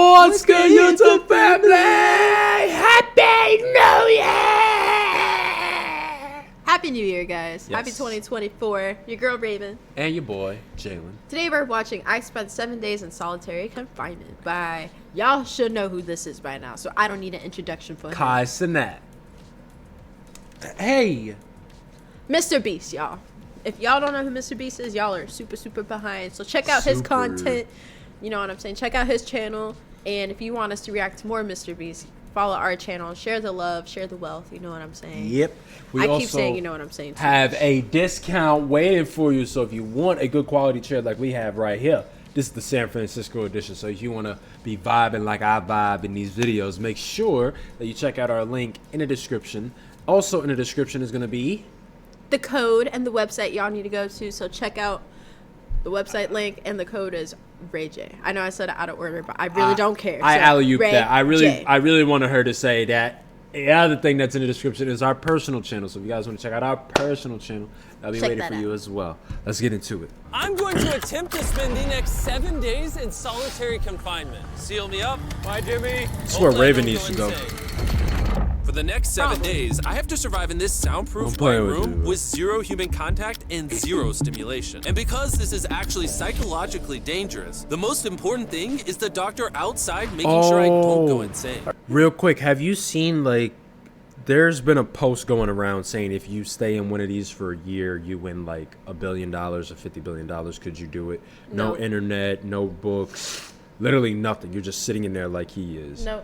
What's good, YouTube family? Happy New Year! Happy New Year, guys. Yes. Happy 2024. Your girl, Raven. And your boy, Jalen. Today we're watching I Spent 7 Days in Solitary Confinement by... Y'all should know who this is by now, so I don't need an introduction for him. Kai Cenat. Hey! Mrbeast, y'all. If y'all don't know who Mrbeast is, y'all are super behind. So check out his content. You know what I'm saying? Check out his channel. And if you want us to react to more Mrbeast, follow our channel. Share the love, share the wealth. You know what I'm saying? Yep. I keep saying you know what I'm saying. Have a discount waiting for you. So if you want a good quality chair like we have right here, this is the San Francisco edition. So if you want to be vibing like I vibe in these videos, make sure that you check out our link in the description. Also in the description is going to be the code and the website y'all need to go to. So check out the website link, and the code is RAE.AND.JAE. I know I said it out of order, but I really don't care. I alley-ooped that. I RAE.AND.JAE. really wanted her to say that. The other thing that's in the description is our personal channel. So if you guys want to check out our personal channel, I'll be waiting for you as well. Let's get into it. I'm going to attempt to spend the next 7 days in solitary confinement. Seal me up. Bye, Jimmy. That's where Raven needs to go. For the next 7 days, I have to survive in this soundproof white room with 0 human contact and 0 stimulation. And because this is actually psychologically dangerous, the most important thing is the doctor outside making sure I don't go insane. Real quick, have you seen, like, there's been a post going around saying if you stay in one of these for a year, you win like $1 billion or $50 billion. Could you do it? No internet, no books, literally nothing. You're just sitting in there like he is. No.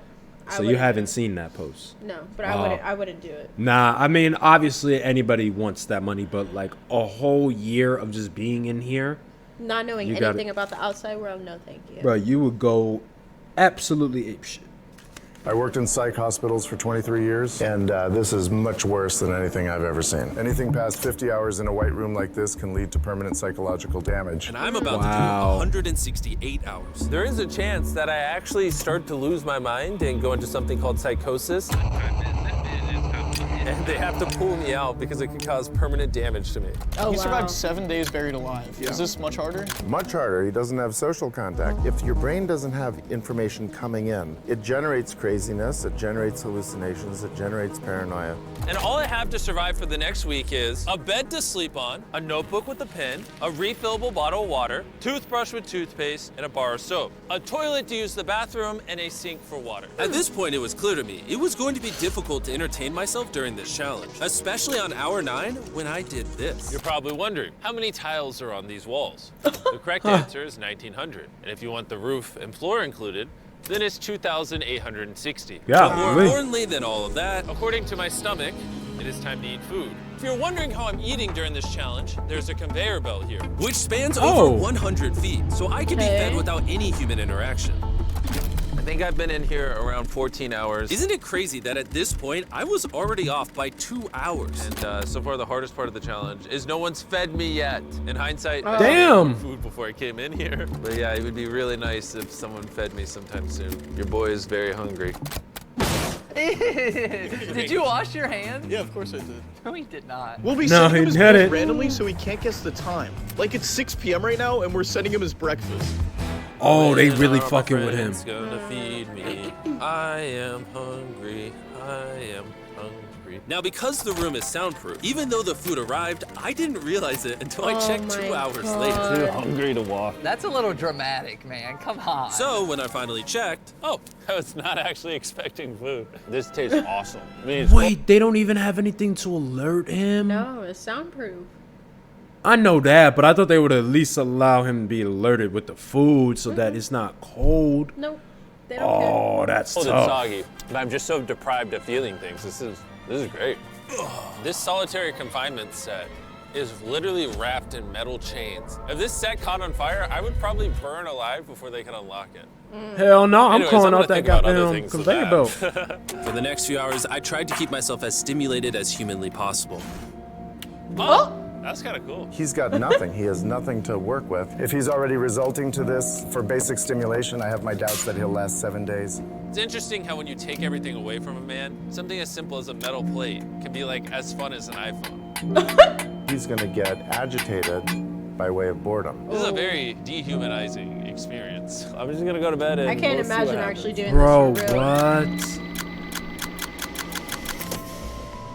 So you haven't seen that post? No, but I wouldn't do it. Nah, I mean, obviously anybody wants that money, but like a whole year of just being in here, not knowing anything about the outside world, no thank you. Bro, you would go absolutely apeshit. I worked in psych hospitals for 23 years, and this is much worse than anything I've ever seen. Anything past 50 hours in a white room like this can lead to permanent psychological damage. And I'm about to do 168 hours. There is a chance that I actually start to lose my mind and go into something called psychosis. And they have to pull me out because it can cause permanent damage to me. Oh, he survived 7 days buried alive. Yeah. Is this much harder? Much harder. He doesn't have social contact. If your brain doesn't have information coming in, it generates craziness, it generates hallucinations, it generates paranoia. And all I have to survive for the next week is a bed to sleep on, a notebook with a pen, a refillable bottle of water, toothbrush with toothpaste, and a bar of soap, a toilet to use the bathroom, and a sink for water. At this point, it was clear to me it was going to be difficult to entertain myself during this challenge, especially on hour 9 when I did this. You're probably wondering, how many tiles are on these walls? The correct answer is 1,900. And if you want the roof and floor included, then it's 2,860. Yeah, but more importantly than all of that, according to my stomach, it is time to eat food. If you're wondering how I'm eating during this challenge, there's a conveyor belt here, which spans over 100 feet, so I can be fed without any human interaction. I think I've been in here around 14 hours. Isn't it crazy that at this point, I was already off by 2 hours? And so far, the hardest part of the challenge is no one's fed me yet. In hindsight, I damn, ate food before I came in here. But yeah, it would be really nice if someone fed me sometime soon. Your boy is very hungry. Did you wash your hands? Yeah, of course I did. No, he did not. We'll be sending him his meals randomly so he can't guess the time. Like it's 6 p.m. right now and we're sending him his breakfast. Oh, they really fucking with him. Gonna feed me. I am hungry. I am hungry. Now, because the room is soundproof, even though the food arrived, I didn't realize it until I checked 2 hours later. Too hungry to walk. That's a little dramatic, man. Come on. So when I finally checked, oh, I was not actually expecting food. This tastes awesome. Wait, they don't even have anything to alert him? No, it's soundproof. I know that, but I thought they would at least allow him to be alerted with the food so that it's not cold. Nope. They don't care. Oh, that's tough. It's soggy, but I'm just so deprived of feeling things. This is great. This solitary confinement set is literally wrapped in metal chains. If this set caught on fire, I would probably burn alive before they could unlock it. Hell no, Anyways, I'm calling I'm out that goddamn conveyor belt. For the next few hours, I tried to keep myself as stimulated as humanly possible. Oh! That's kind of cool. He's got nothing. He has nothing to work with. If he's already resulting to this for basic stimulation, I have my doubts that he'll last 7 days. It's interesting how when you take everything away from a man, something as simple as a metal plate can be like as fun as an iPhone. He's gonna get agitated by way of boredom. This is a very dehumanizing experience. I'm just gonna go to bed and I can't we'll see what imagine happens. actually doing Bro, this for real. what?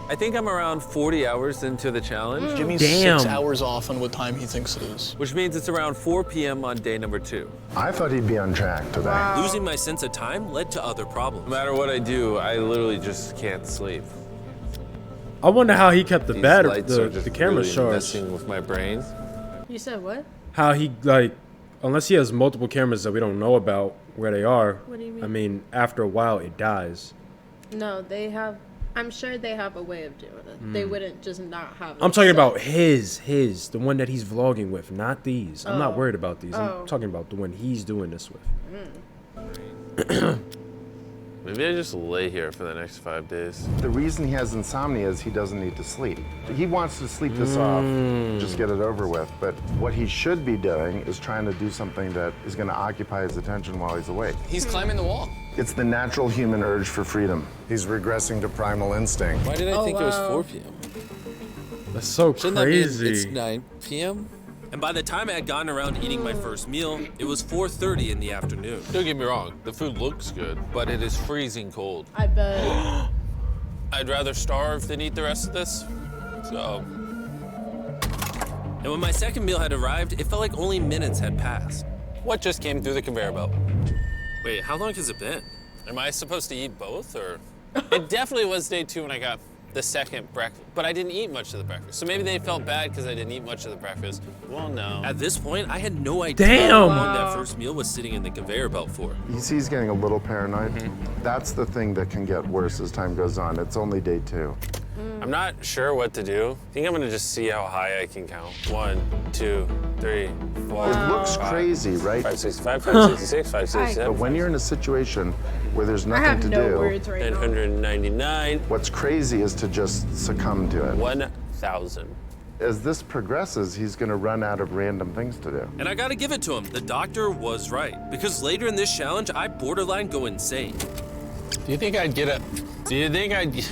I think I'm around 40 hours into the challenge, Jimmy's Damn. 6 hours off on what time he thinks it is. which means it's around 4 p.m. on day number 2. I thought he'd be on track today. Wow. Losing my sense of time led to other problems. No matter what I do, I literally just can't sleep. I wonder how he kept the battery, lights are just the camera really charged. messing with my brain. You said what? How he like, unless he has multiple cameras that we don't know about where they are. What do you mean? I mean, after a while, it dies. No, they have. I'm sure they have a way of doing it. They wouldn't just not have it. I'm talking set. about his, the one that he's vlogging with, not these. I'm not Oh. worried about these. Oh. I'm talking about the one he's doing this with. Maybe I just lay here for the next 5 days. The reason he has insomnia is he doesn't need to sleep. He wants to sleep this off, just get it over with. But what he should be doing is trying to do something that is going to occupy his attention while he's awake. He's climbing the wall. It's the natural human urge for freedom. He's regressing to primal instinct. Why did I think it was wow. 4 p.m.? That's so Shouldn't that mean it's crazy. 9 p.m.? And by the time I had gotten around eating my first meal, it was 4:30 in the afternoon. Don't get me wrong, the food looks good, but it is freezing cold. I bet. I'd rather starve than eat the rest of this. So. And when my second meal had arrived, it felt like only minutes had passed. What just came through the conveyor belt? Wait, how long has it been? Am I supposed to eat both, or? It definitely was day 2 when I got the second breakfast, but I didn't eat much of the breakfast. So maybe they felt bad because I didn't eat much of the breakfast. Well, no. At this point, I had no idea Damn. how long that first meal was sitting in the conveyor belt for. You see he's getting a little paranoid. That's the thing that can get worse as time goes on. It's only day 2. I'm not sure what to do. I think I'm gonna just see how high I can count. 1, 2, 3, 4. It looks crazy, right? 565, 566, But 567, when you're in a situation where there's I nothing have to no do, words right now. 999, what's crazy is to just succumb to it. 1,000. As this progresses, he's going to run out of random things to do. And I gotta give it to him. The doctor was right. Because later in this challenge, I borderline go insane. Do you think I'd get a... Do you think I'd...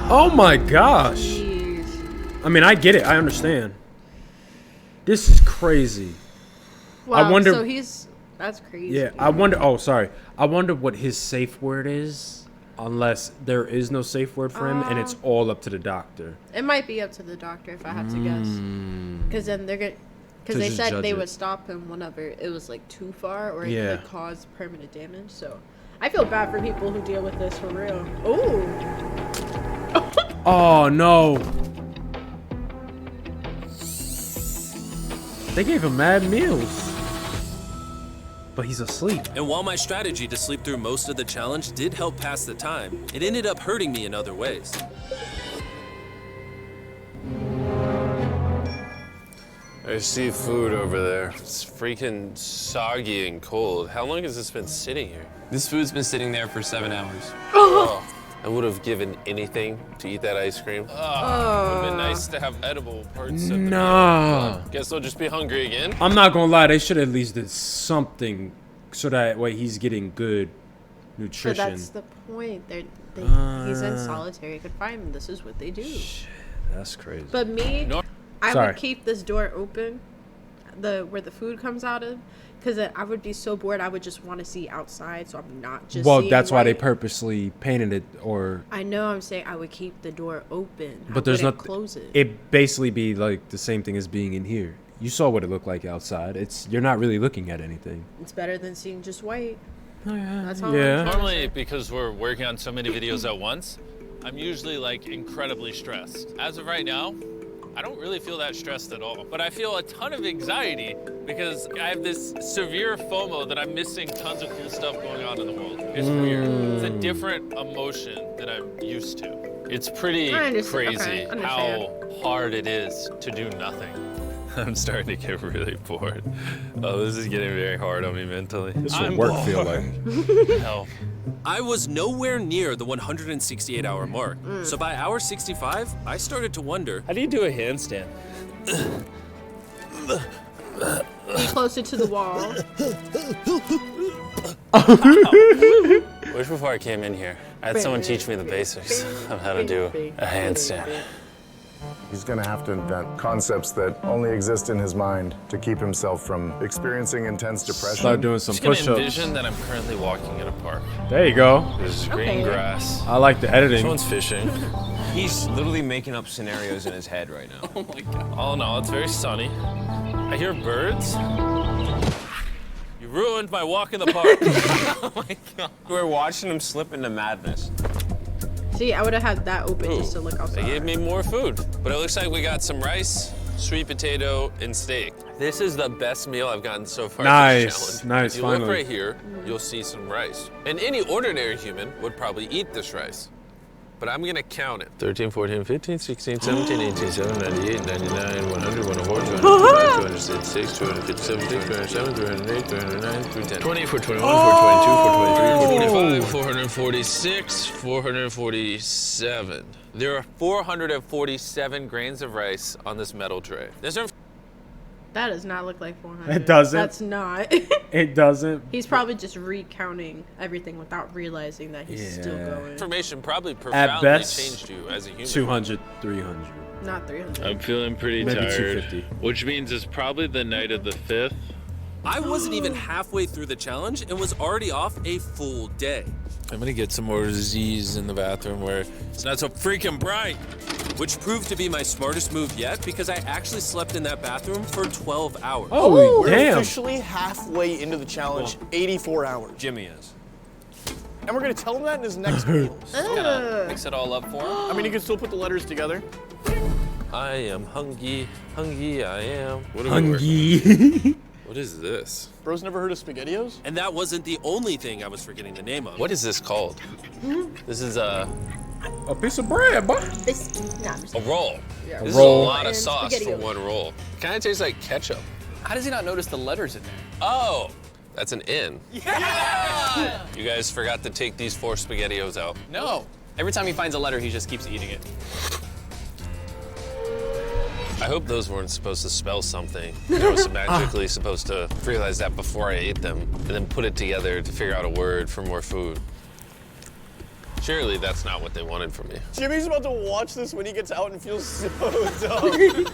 Oh my gosh. Jeez. I mean, I get it. I understand. This is crazy. Wow, wonder- So he's. That's crazy. Yeah, I wonder. Oh, sorry. I wonder what his safe word is, unless there is no safe word for him, and it's all up to the doctor. It might be up to the doctor if I had to guess. Because then they're gonna. Because To they just said judge they it. would stop him whenever it was like too far or it Yeah. could cause permanent damage. So I feel bad for people who deal with this for real. Ooh. Oh no. They gave him mad meals. But he's asleep. And while my strategy to sleep through most of the challenge did help pass the time, it ended up hurting me in other ways. I see food over there. It's freaking soggy and cold. How long has this been sitting here? This food's been sitting there for 7 hours. Oh, I would have given anything to eat that ice cream. It would have been nice to have edible parts of the meal. Nah. Guess I'll just be hungry again. I'm not gonna lie, they should at least did something so that way he's getting good So nutrition. that's the point. He's in solitary confinement. This is what they do. That's crazy. But me, No. I Sorry. would keep this door open, where the food comes out of, because I would be so bored. I would just want to see outside, so I'm not just. Well, seeing that's why they white. purposely painted it, or I know. I'm saying I would keep the door open. but there's not not. close it. It basically be like the same thing as being in here. You saw what it looked like outside. You're not really looking at anything. It's better than seeing just white. Oh, yeah. That's all. Yeah. I'm Normally, because we're working on so many videos at once, I'm usually like incredibly stressed. As of right now, I don't really feel that stressed at all. But I feel a ton of anxiety because I have this severe FOMO that I'm missing tons of cool stuff going on in the world. It's weird. It's a different emotion that I'm used to. It's pretty I understand. crazy Okay, understand. how hard it is to do nothing. I'm starting to get really bored. Oh, this is getting very hard on me mentally. This is what work feel like. Help. I was nowhere near the 168-hour mark. So by hour 65, I started to wonder, how do you do a handstand? Be closer to the wall. Wish before I came in here, I had someone teach me the basics of how to do a handstand. He's going to have to invent concepts that only exist in his mind to keep himself from experiencing intense depression. Start doing some Just gonna push-ups. envision that I'm currently walking in a park. There you go. There's Okay. green grass. I like the editing. Someone's fishing. He's literally making up scenarios in his head right now. Oh my god. All in all, it's very sunny. I hear birds. You ruined my walk in the park. Oh my god. We're watching him slip into madness. See, I would have had that open Ooh, just to look They outside. gave me more food. But it looks like we got some rice, sweet potato, and steak. This is the best meal I've gotten so far. Nice, This challenge. nice, If you look finally. right here, you'll see some rice. And any ordinary human would probably eat this rice. But I'm gonna count it. 13, 14, 15, 16, 17, 18, 17, 98, 99, 100, 104, 205, 266, 257, 207, 308, 309, 310. 20, 421, 422, 423, 425, 446, 447. There are 447 grains of rice on this metal tray. There's no That does not look like 400. It doesn't. That's not. It doesn't. He's probably just recounting everything without realizing that he's still Yeah. going. information probably profoundly best, changed you as a human. 200, 300. Not 300. I'm feeling pretty Maybe tired, 250. which means it's probably the night of the 5th. I wasn't even halfway through the challenge and was already off a full day. I'm gonna get some more Z's in the bathroom where it's not so freaking bright. Which proved to be my smartest move yet because I actually slept in that bathroom for 12 hours. Holy We're damn. officially halfway into the challenge, 84 hours. Jimmy is. And we're gonna tell him that in his next meal. Gotta mix it all up for him. I mean, you can still put the letters together. I am hungry, hungry I am. What are we working Hungry. on? What is this? Bro's never heard of SpaghettiOs? And that wasn't the only thing I was forgetting the name of. What is this called? This is a piece of bread, boy. roll. Yeah. This roll. is a lot of And sauce for SpaghettiOs. one roll. Kind of tastes like ketchup. How does he not notice the letters in there? Oh, that's an N. Yeah! You guys forgot to take these 4 SpaghettiOs out. No. Every time he finds a letter, he just keeps eating it. I hope those weren't supposed to spell something. I was magically supposed to realize that before I ate them and then put it together to figure out a word for more food. Surely that's not what they wanted from me. Jimmy's about to watch this when he gets out and feels so dumb.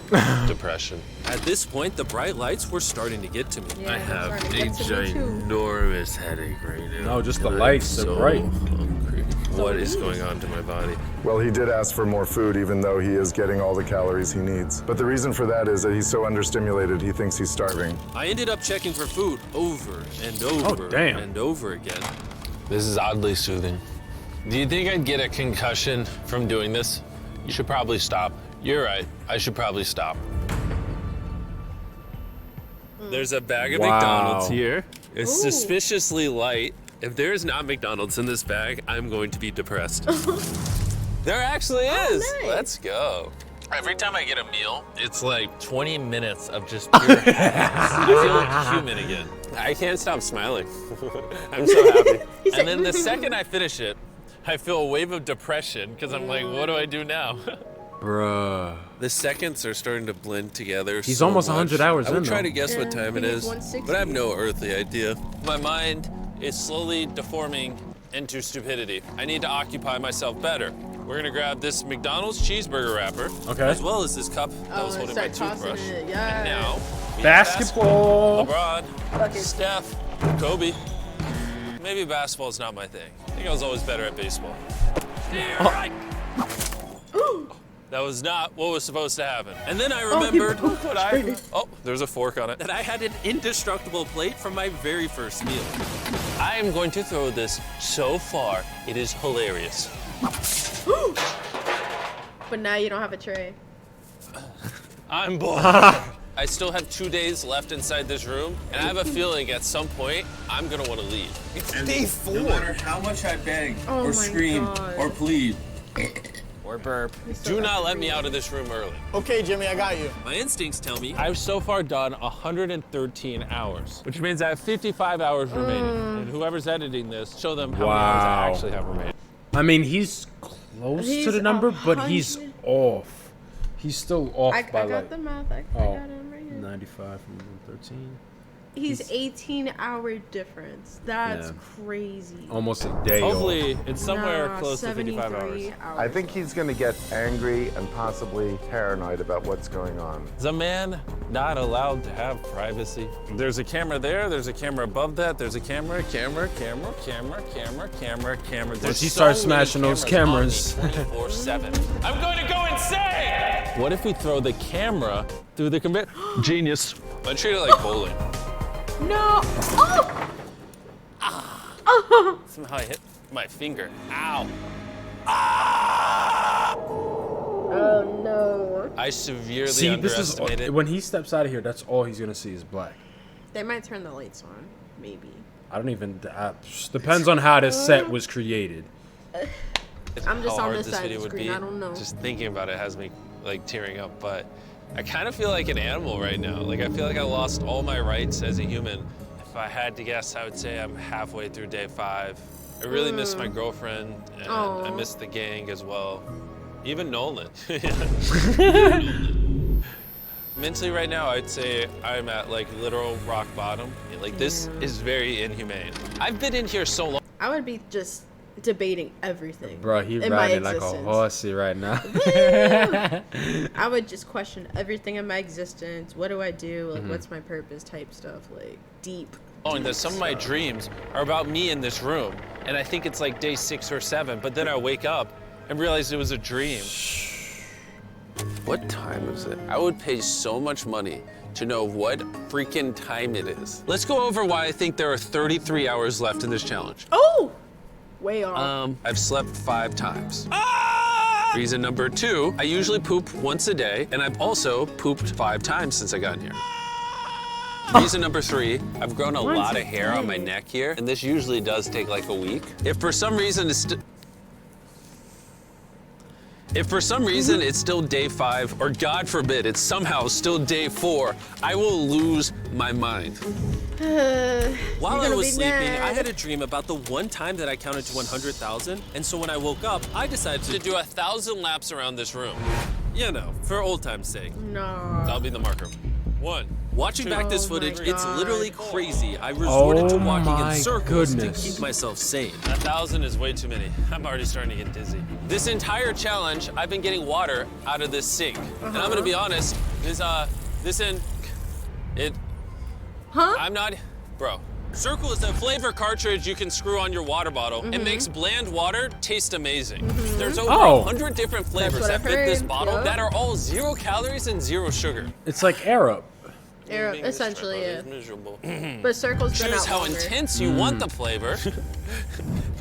Depression. At this point, the bright lights were starting to get to me. Yeah, I it's have starting to a get to me too. ginormous headache right now. No, just the and lights, I'm they're so bright. hungry. What is going on to my body? Well, he did ask for more food, even though he is getting all the calories he needs. But the reason for that is that he's so understimulated, he thinks he's starving. I ended up checking for food over and over damn. and over again. This is oddly soothing. Do you think I'd get a concussion from doing this? You should probably stop. You're right. I should probably stop. There's a bag of Wow. McDonald's here. It's Ooh. suspiciously light. If there is not McDonald's in this bag, I'm going to be depressed. There actually is. nice. Let's go. Every time I get a meal, it's like 20 minutes of just pure happiness. I feel like human again. I can't stop smiling. I'm so happy. And then the second I finish it, I feel a wave of depression because I'm like, what do I do now? Bruh. The seconds are starting to blend together. He's so almost much. 100 hours I would in, try though. to guess Yeah, what time I it think it's is, 160. but I have no earthly idea. My mind is slowly deforming into stupidity. I need to occupy myself better. We're gonna grab this McDonald's cheeseburger wrapper, Okay. as well as this cup that was and holding my start tossing toothbrush. it, And yes. now, we have Basketball. LeBron, Bucket. Steph, Kobe. Maybe basketball's not my thing. I think I was always better at baseball. That was not what was supposed to happen. And then I remembered oh, there's a fork on it. That I had an indestructible plate from my very first meal. I am going to throw this so far, it is hilarious. But now you don't have a tray. I'm bored. I still have 2 days left inside this room, and I have a feeling at some point I'm gonna want to leave. It's day 4. No matter how much I beg Oh or my scream God. or plead. Or burp. Do not let me out of this room early. Okay, Jimmy, I got you. My instincts tell me I've so far done 113 hours, which means I have 55 hours remaining. And whoever's editing this, show them how many hours I Wow. actually have remaining. I mean, he's close to He's the number, but he's 100. off. He's still off I by got like the math. I Oh. got him right here. 95 from 113. He's 18-hour difference. That's Yeah. crazy. Almost a day. Hopefully, it's somewhere Nah, close to 55 hours. 73 hours. I think he's going to get angry and possibly paranoid about what's going on. Is a man not allowed to have privacy? There's a camera there. There's a camera above that. There's a camera. There's Once he starts so many smashing those cameras on me 24/7. I'm going to go insane! What if we throw the camera through the conveyor? Genius. I treat it like bowling. No. Oh. Somehow I hit my finger. Ow. Oh no. I severely See, this is underestimated. when he steps out of here. That's all he's gonna see is black. They might turn the lights on. Maybe. I don't even. Depends on how this set was created. I'm just how on hard this side video of the would screen. be. I don't know. Just thinking about it has me like tearing up, but I kind of feel like an animal right now. Like I feel like I lost all my rights as a human. If I had to guess, I would say I'm halfway through day 5. I really miss my girlfriend, and I Aw. miss the gang as well. Even Nolan. Mentally right now, I'd say I'm at like literal rock bottom. Like this is very inhumane. I've been in here so long. I would be just debating everything. Bro, he in my riding like a existence. horsey right now. I would just question everything in my existence. What do I do? Mm-hmm. Like, what's my purpose? Type stuff. Like, deep. And that some of my dreams are about me in this room. And I think it's like day 6 or 7, but then I wake up and realize it was a dream. What time is it? I would pay so much money to know what freaking time it is. Let's go over why I think there are 33 hours left in this challenge. Oh! Way off. I've slept 5 times. Reason number 2, I usually poop once a day, and I've also pooped 5 times since I got in here. Reason number 3, I've grown a lot of hair on my neck here, and this usually does take like a week. If for some reason it's still day 5, or God forbid, it's somehow still day 4, I will lose my mind. While I was sleeping, I had a dream about the one time that I counted to 100,000, and so when I woke up, I decided to do 1,000 laps around this room. You know, for old time's sake. No. That'll be the marker. 1. Watching back this Oh my footage, it's God. literally crazy. I resorted to walking my in circles goodness. to keep myself sane. 1,000 is way too many. I'm already starting to get dizzy. This entire challenge, I've been getting water out of this sink. And I'm gonna be honest, I'm not, bro. Circle is a flavor cartridge you can screw on your water bottle. It makes bland water taste amazing. There's over 100 different flavors what that I've fit this heard, bottle yeah. that are all 0 calories and 0 sugar. It's like Arab. Essentially, yeah. Miserable. But Circle's been Choose out how longer. intense you want the flavor,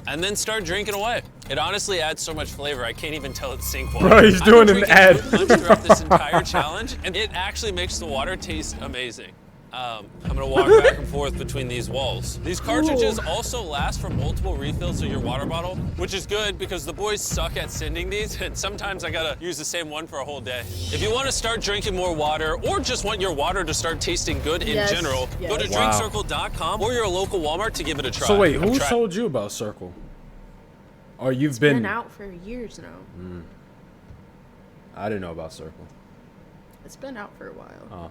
and then start drinking away. It honestly adds so much flavor, I can't even tell it's sink water. Bro, he's I've been doing an drinking ad. fruit punch throughout this entire challenge, and it actually makes the water taste amazing. I'm gonna walk back and forth between these walls. These cartridges also last for multiple refills of your water bottle, which is good because the boys suck at sending these, and sometimes I gotta use the same one for a whole day. If you wanna start drinking more water, or just want your water to start tasting good in Yes, general, go to yes. Wow. drinkcircle.com or your local Walmart to give it a try. So wait, I've who tried- told you about Circle? Or you've It's been? been out for years now. I didn't know about Circle. It's been out for a while.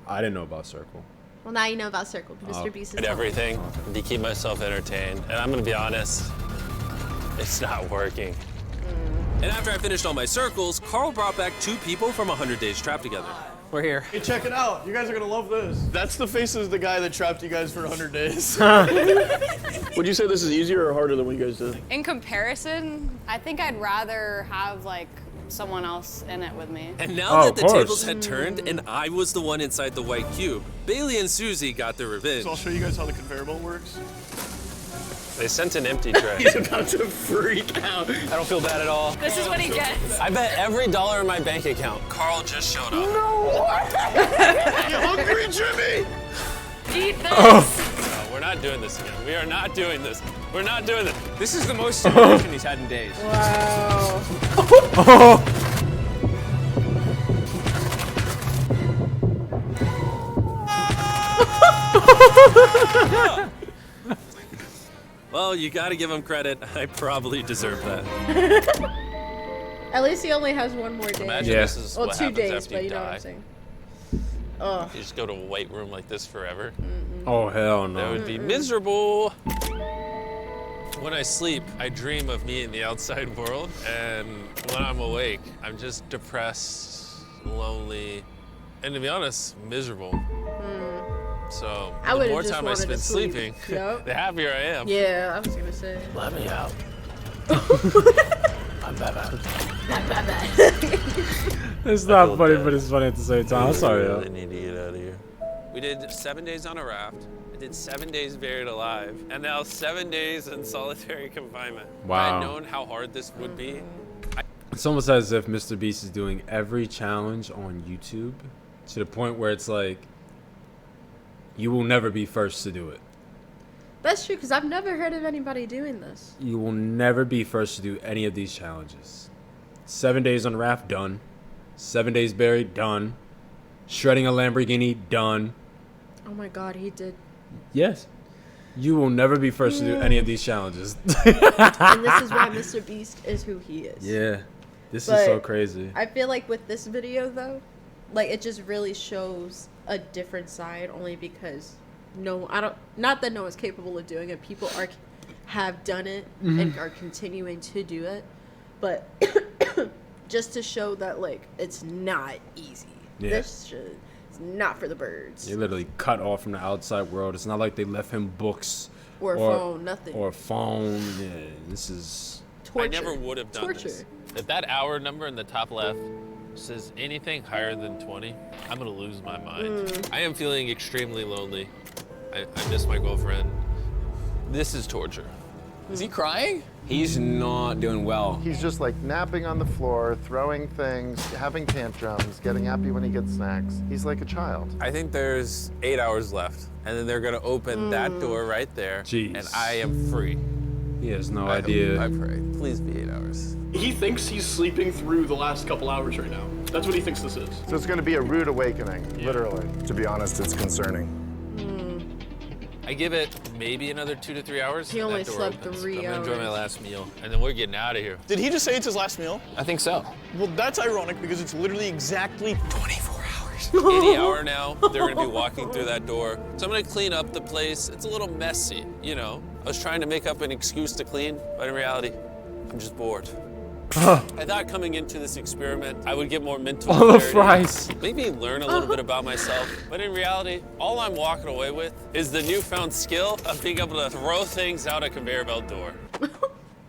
I didn't know about Circle. Well, now you know about Circle. Mr. Beast is And everything to keep myself entertained. And I'm gonna be honest, it's not working. And after I finished all my circles, Carl brought back 2 people from 100 Days Trapped Together. We're here. Hey, check it out. You guys are gonna love this. That's the face of the guy that trapped you guys for 100 days. Would you say this is easier or harder than what you guys did? In comparison, I think I'd rather have like someone else in it with me. And now that of the course. tables had turned and I was the one inside the white cube, Bailey and Susie got their revenge. So I'll show you guys how the conveyor belt works. They sent an empty tray. He's about to freak out. I don't feel bad at all. This is what he gets. I bet every dollar in my bank account. Carl just showed up. You hungry, Jimmy? Eat this. No, we're not doing this again. We are not doing this. We're not doing this. This is the most stimulation he's had in days. Wow. Well, you gotta give him credit. I probably deserve that. At least he only has one more day. Imagine Yeah. this is Well, what 2 happens days, after but you you know what die. I'm saying. Ugh. You just go to a white room like this forever. Oh hell That no. would be miserable. When I sleep, I dream of me in the outside world, and when I'm awake, I'm just depressed, lonely, and to be honest, miserable. So I the would've more just time I wanted to spend sleep. sleeping, Yep. the happier I am. Yeah, I was gonna say. Let me out. I'm Batman. It's not funny, but it's funny at the same time. I'm sorry, I yo. really need to get out of here. We did 7 days on a raft. I did 7 days buried alive, and now 7 days in solitary confinement. If I Wow. had known how hard this would be, It's almost as if Mrbeast is doing every challenge on YouTube to the point where it's like, you will never be first to do it. That's true, because I've never heard of anybody doing this. You will never be first to do any of these challenges. 7 days on raft, done. 7 days buried, done. Shredding a Lamborghini, done. Oh my god, he did. Yes. You will never be first to do any of these challenges. And this is why Mrbeast is who he is. Yeah. This But is so crazy. I feel like with this video, though, like, it just really shows a different side, only because not that no one's capable of doing it. People have done it and are continuing to do it, but just to show that, like, it's not easy. Yeah. This shit is not for the birds. You're literally cut off from the outside world. It's not like they left him books Or a phone, nothing. Or a phone. Yeah, this is Torture. I never would have done Torture. this. If that hour number in the top left says anything higher than 20, I'm gonna lose my mind. I am feeling extremely lonely. I miss my girlfriend. This is torture. Is he crying? He's not doing well. He's just like napping on the floor, throwing things, having tantrums, getting happy when he gets snacks. He's like a child. I think there's 8 hours left, and then they're gonna open that door right there, Jeez. and I am free. he has no I idea. pray. Please be 8 hours. He thinks he's sleeping through the last couple hours right now. That's what he thinks this is. So it's going to be a rude awakening, literally. To be honest, it's concerning. I give it maybe another 2 to 3 hours. He and only that door slept opens. 3 I'm gonna enjoy my hours. last meal, and then we're getting out of here. Did he just say it's his last meal? I think so. Well, that's ironic because it's literally exactly 24 hours. Any hour now, they're gonna be walking through that door. So I'm gonna clean up the place. It's a little messy, you know. I was trying to make up an excuse to clean, but in reality, I'm just bored. I thought coming into this experiment, I would get more mental All the clarity, fries. maybe learn a little bit about myself. But in reality, all I'm walking away with is the newfound skill of being able to throw things out a conveyor belt door.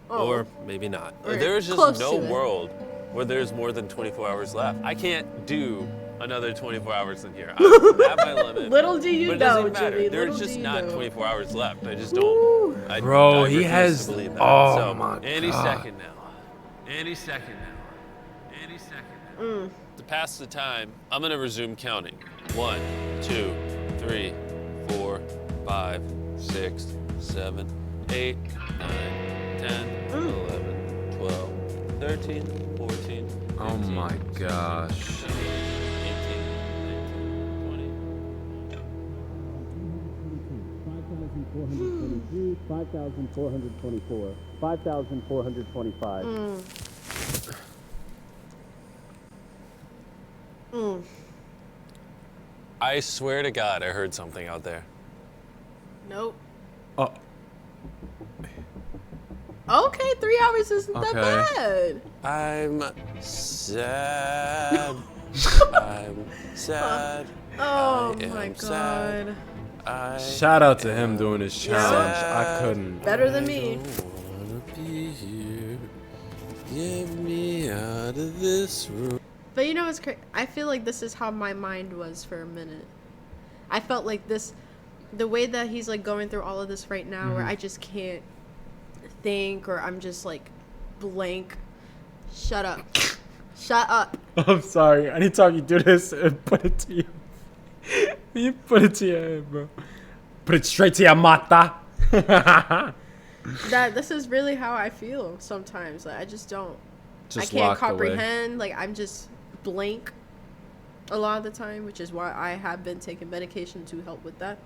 Or maybe not. Or There's just close no to it. world where there's more than 24 hours left. I can't do another 24 hours in here. I'm at my limit. Little do you But it know, doesn't matter. Jimmy. There's Little just do you not know. 24 hours left. I just don't. I Bro, he refuse has- to believe that. oh so, my any God. second now. Any second now. Any second now. To pass the time, I'm gonna resume counting. 1, 2, 3, 4, 5, 6, 7, 8, 9, 10, 11, 12, 13, 14, 15, Oh my gosh. 18, 19, 20. 5,424, 5,425. I swear to God, I heard something out there. Nope. Oh, Okay, 3 hours isn't Okay. that bad. I'm sad. I'm sad. Oh I my am sad. god. I shout out to him doing his challenge. Yeah. I couldn't. Better than me. wanna be here. Get me out of this room. But you know what's crazy? I feel like this is how my mind was for a minute. I felt like this, the way that he's like going through all of this right now, where I just can't think, or I'm just like blank. Shut up. Shut up. I'm sorry. Anytime you do this, put it to you. You put it to your head, bro. Put it straight to your mata. That this is really how I feel sometimes. Like, I just don't. Just I can't locked away. comprehend. Like, I'm just blank a lot of the time, which is why I have been taking medication to help with that.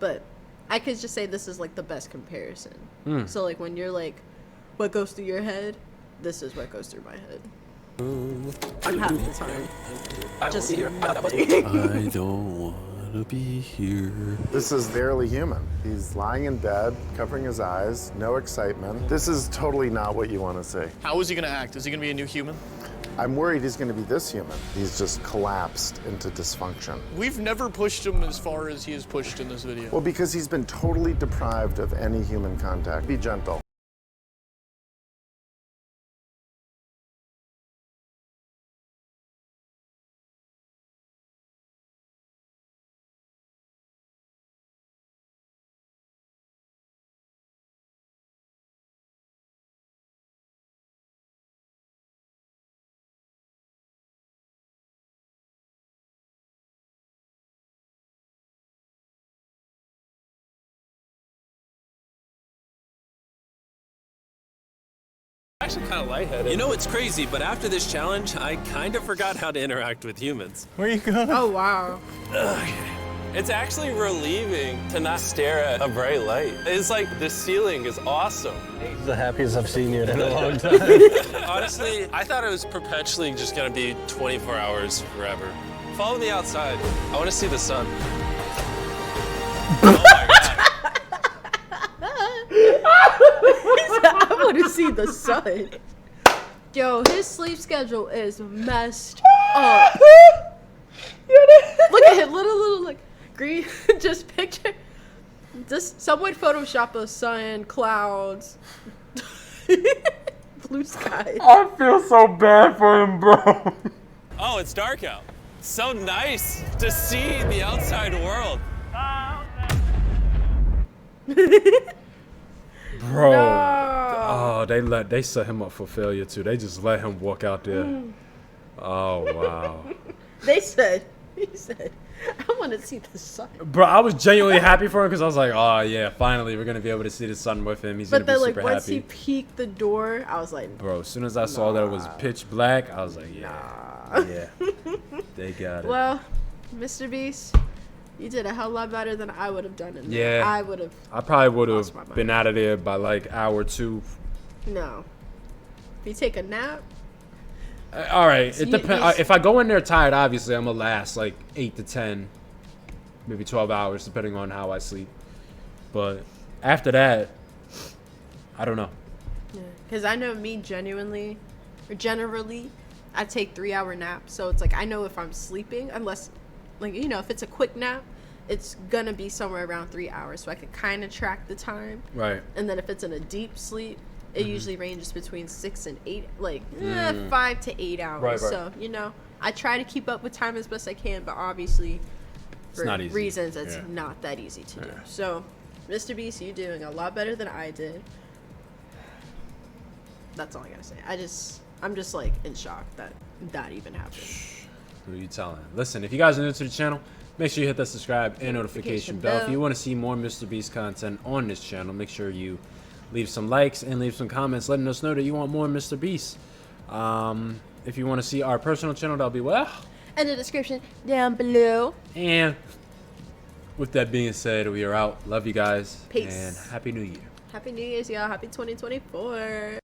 But I could just say this is like the best comparison. So like when you're like, what goes through your head, this is what goes through my head. I'm having the time. Just I don't wanna be here. This is barely human. He's lying in bed, covering his eyes, no excitement. This is totally not what you want to see. How is he gonna act? Is he gonna be a new human? I'm worried he's going to be this human. He's just collapsed into dysfunction. We've never pushed him as far as he is pushed in this video. Well, because he's been totally deprived of any human contact. Be gentle. Actually kind of lightheaded. You know what's crazy, but after this challenge, I kind of forgot how to interact with humans. Where are you going? Oh, wow. It's actually relieving to not stare at a bright light. It's like the ceiling is awesome. The happiest I've seen you in a long time. Honestly, I thought it was perpetually just gonna be 24 hours forever. Follow me outside. I want to see the sun. Oh my God. I want to see the sun. Yo, his sleep schedule is messed up. Look at him, little like green. Just picture. Just someone Photoshop a sun, clouds, blue sky. I feel so bad for him, bro. Oh, it's dark out. So nice to see the outside world. Bro. No. Oh, they set him up for failure too. They just let him walk out there. Oh wow. He said, I want to see the sun. Bro, I was genuinely happy for him because I was like, oh yeah, finally we're gonna be able to see the sun with him. He's But gonna then, be like, super once happy. he peeked the door, I was like, Bro, as soon as I saw that it was pitch black, I was like, yeah, they got it. well, Mr. Beast, you did a hell of a lot better than I would have done in there. Yeah. I I probably would lost my have mind. been out of there by like hour 2. No. If you take a nap, All right, So it you- depends. If I go in there tired, obviously I'm gonna last like 8 to 10, maybe 12 hours, depending on how I sleep. But after that, I don't know. because I know me generally, I take 3-hour naps. So it's like I know if I'm sleeping, unless, like, you know, if it's a quick nap, it's gonna be somewhere around 3 hours, so I can kind of track the time. Right. And then if it's in a deep sleep, it usually ranges between 6 and 8, like 5 to 8 hours. Right. So, you know, I try to keep up with time as best I can, but obviously for not easy. reasons it's Yeah. not that easy to do. So, Mr. Beast, you're doing a lot better than I did. That's all I gotta say. I'm just like in shock that even happened. Who are you telling? Listen, if you guys are new to the channel, make sure you hit that subscribe and notification bell. If you want to see more Mr. Beast content on this channel, make sure you leave some likes and leave some comments letting us know that you want more Mr. Beast. If you want to see our personal channel, that'll be In the description down below. And with that being said, we are out. Love you guys. Peace. And Happy New Year. Happy New Year's, y'all. Happy 2024.